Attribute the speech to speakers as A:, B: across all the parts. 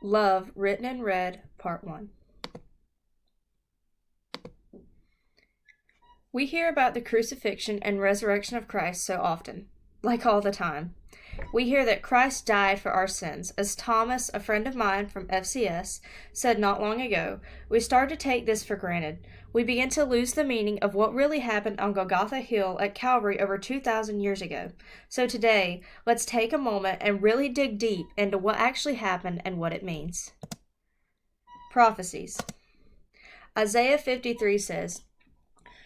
A: Love, Written and Read, Part 1. We hear about the crucifixion and resurrection of Christ so often, like all the time. We hear that Christ died for our sins. As Thomas, a friend of mine from FCS, said not long ago, we start to take this for granted. We begin to lose the meaning of what really happened on Golgotha Hill at Calvary over 2,000 years ago. So today, let's take a moment and really dig deep into what actually happened and what it means. Prophecies. Isaiah 53 says,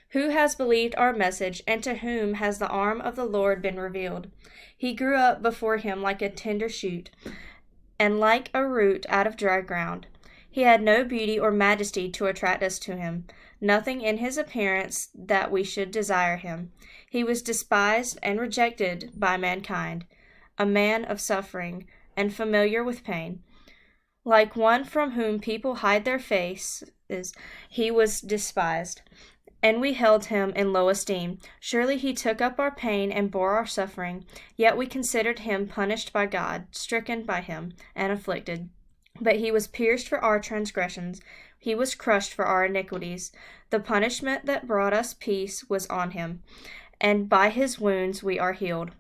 A: "Who has believed our message, and to whom has the arm of the Lord been revealed? He grew up before him like a tender shoot, and like a root out of dry ground. He had no beauty or majesty to attract us to him, nothing in his appearance that we should desire him. He was despised and rejected by mankind, a man of suffering, and familiar with pain. Like one from whom people hide their faces, he was despised, and we held him in low esteem. Surely he took up our pain and bore our suffering, yet we considered him punished by God, stricken by him, and afflicted. But he was pierced for our transgressions, he was crushed for our iniquities. The punishment that brought us peace was on him, and by his wounds we are healed.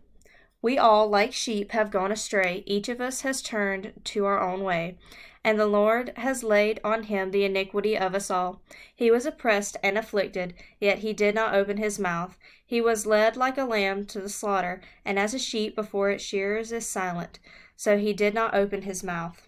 A: We all, like sheep, have gone astray. Each of us has turned to our own way, and the Lord has laid on him the iniquity of us all. He was oppressed and afflicted, yet he did not open his mouth. He was led like a lamb to the slaughter, and as a sheep before its shearers is silent, so he did not open his mouth.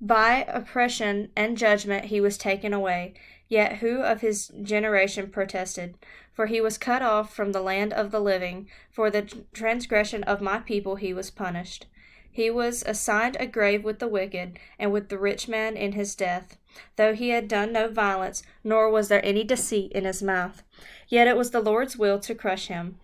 A: By oppression and judgment he was taken away. Yet who of his generation protested? For he was cut off from the land of the living. For the transgression of my people he was punished. He was assigned a grave with the wicked, and with the rich man in his death, though he had done no violence, nor was there any deceit in his mouth. Yet it was the Lord's will to crush him,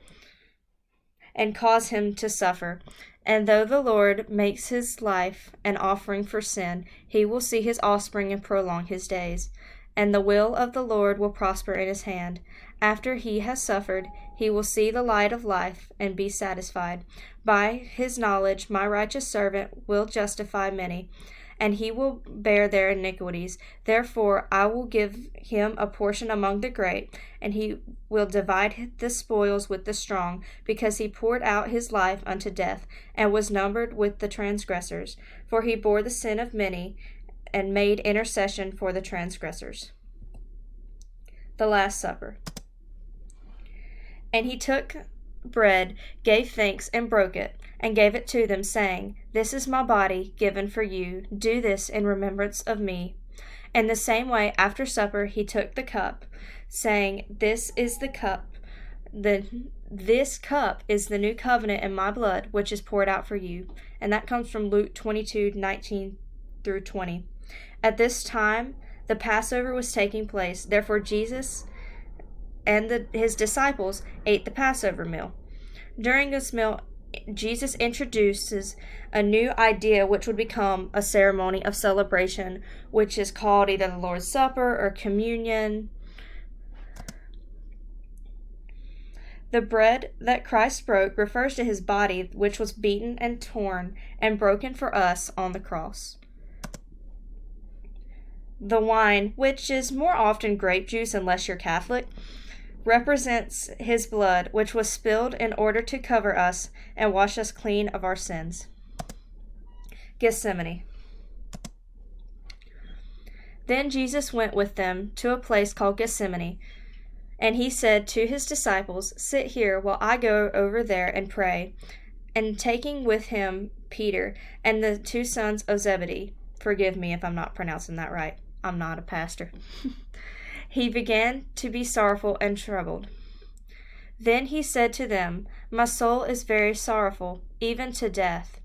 A: and cause him to suffer. And though the Lord makes his life an offering for sin, he will see his offspring and prolong his days. And the will of the Lord will prosper in his hand. After he has suffered, he will see the light of life and be satisfied. By his knowledge my righteous servant will justify many, and he will bear their iniquities. Therefore I will give him a portion among the great, and he will divide the spoils with the strong, because he poured out his life unto death, and was numbered with the transgressors. For he bore the sin of many, and made intercession for the transgressors." The Last Supper. And he took bread, gave thanks, and broke it, and gave it to them, saying, "This is my body, given for you. Do this in remembrance of me." In the same way, after supper, he took the cup, saying, This cup is the new covenant in my blood, which is poured out for you." And that comes from Luke 22:19 through 20. At this time, the Passover was taking place. Therefore, Jesus and his disciples ate the Passover meal. During this meal, Jesus introduces a new idea which would become a ceremony of celebration, which is called either the Lord's Supper or communion. The bread that Christ broke refers to his body, which was beaten and torn and broken for us on the cross. The wine, which is more often grape juice unless you're Catholic, represents his blood, which was spilled in order to cover us and wash us clean of our sins. Gethsemane. Then Jesus went with them to a place called Gethsemane, and he said to his disciples, "Sit here while I go over there and pray." And taking with him Peter and the two sons of Zebedee, forgive me if I'm not pronouncing that right, I'm not a pastor, he began to be sorrowful and troubled. Then he said to them, "My soul is very sorrowful, even to death.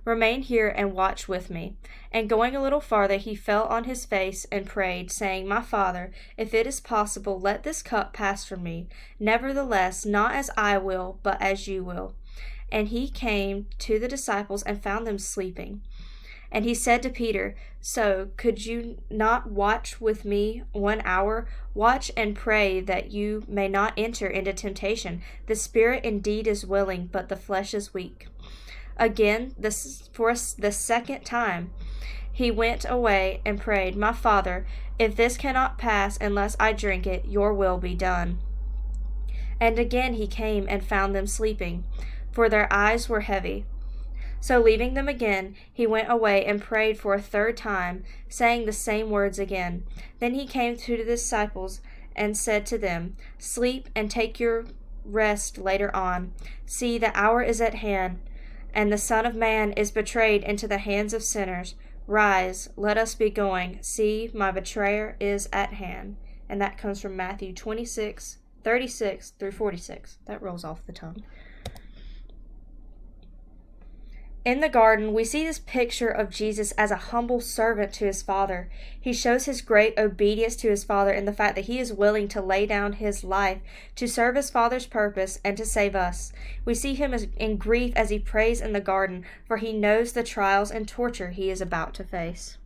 A: Remain here and watch with me." And going a little farther, he fell on his face and prayed, saying, "My Father, if it is possible, let this cup pass from me. Nevertheless, not as I will, but as you will." And he came to the disciples and found them sleeping. And he said to Peter, "So could you not watch with me 1 hour? Watch and pray that you may not enter into temptation. The spirit indeed is willing, but the flesh is weak." Again, for the second time, he went away and prayed, "My Father, if this cannot pass unless I drink it, your will be done." And again he came and found them sleeping, for their eyes were heavy. So leaving them again, he went away and prayed for a third time, saying the same words again. Then he came to the disciples and said to them, "Sleep and take your rest later on. See, the hour is at hand, and the Son of Man is betrayed into the hands of sinners. Rise, let us be going. See, my betrayer is at hand." And that comes from Matthew 26:36 through 46. That rolls off the tongue. In the garden, we see this picture of Jesus as a humble servant to his Father. He shows his great obedience to his Father in the fact that he is willing to lay down his life to serve his Father's purpose and to save us. We see him in grief as he prays in the garden, for he knows the trials and torture he is about to face.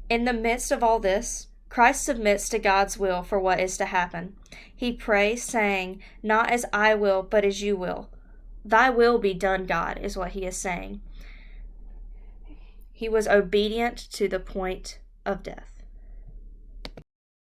A: In the midst of all this, Christ submits to God's will for what is to happen. He prays, saying, "Not as I will, but as you will." Thy will be done, God, is what he is saying. He was obedient to the point of death.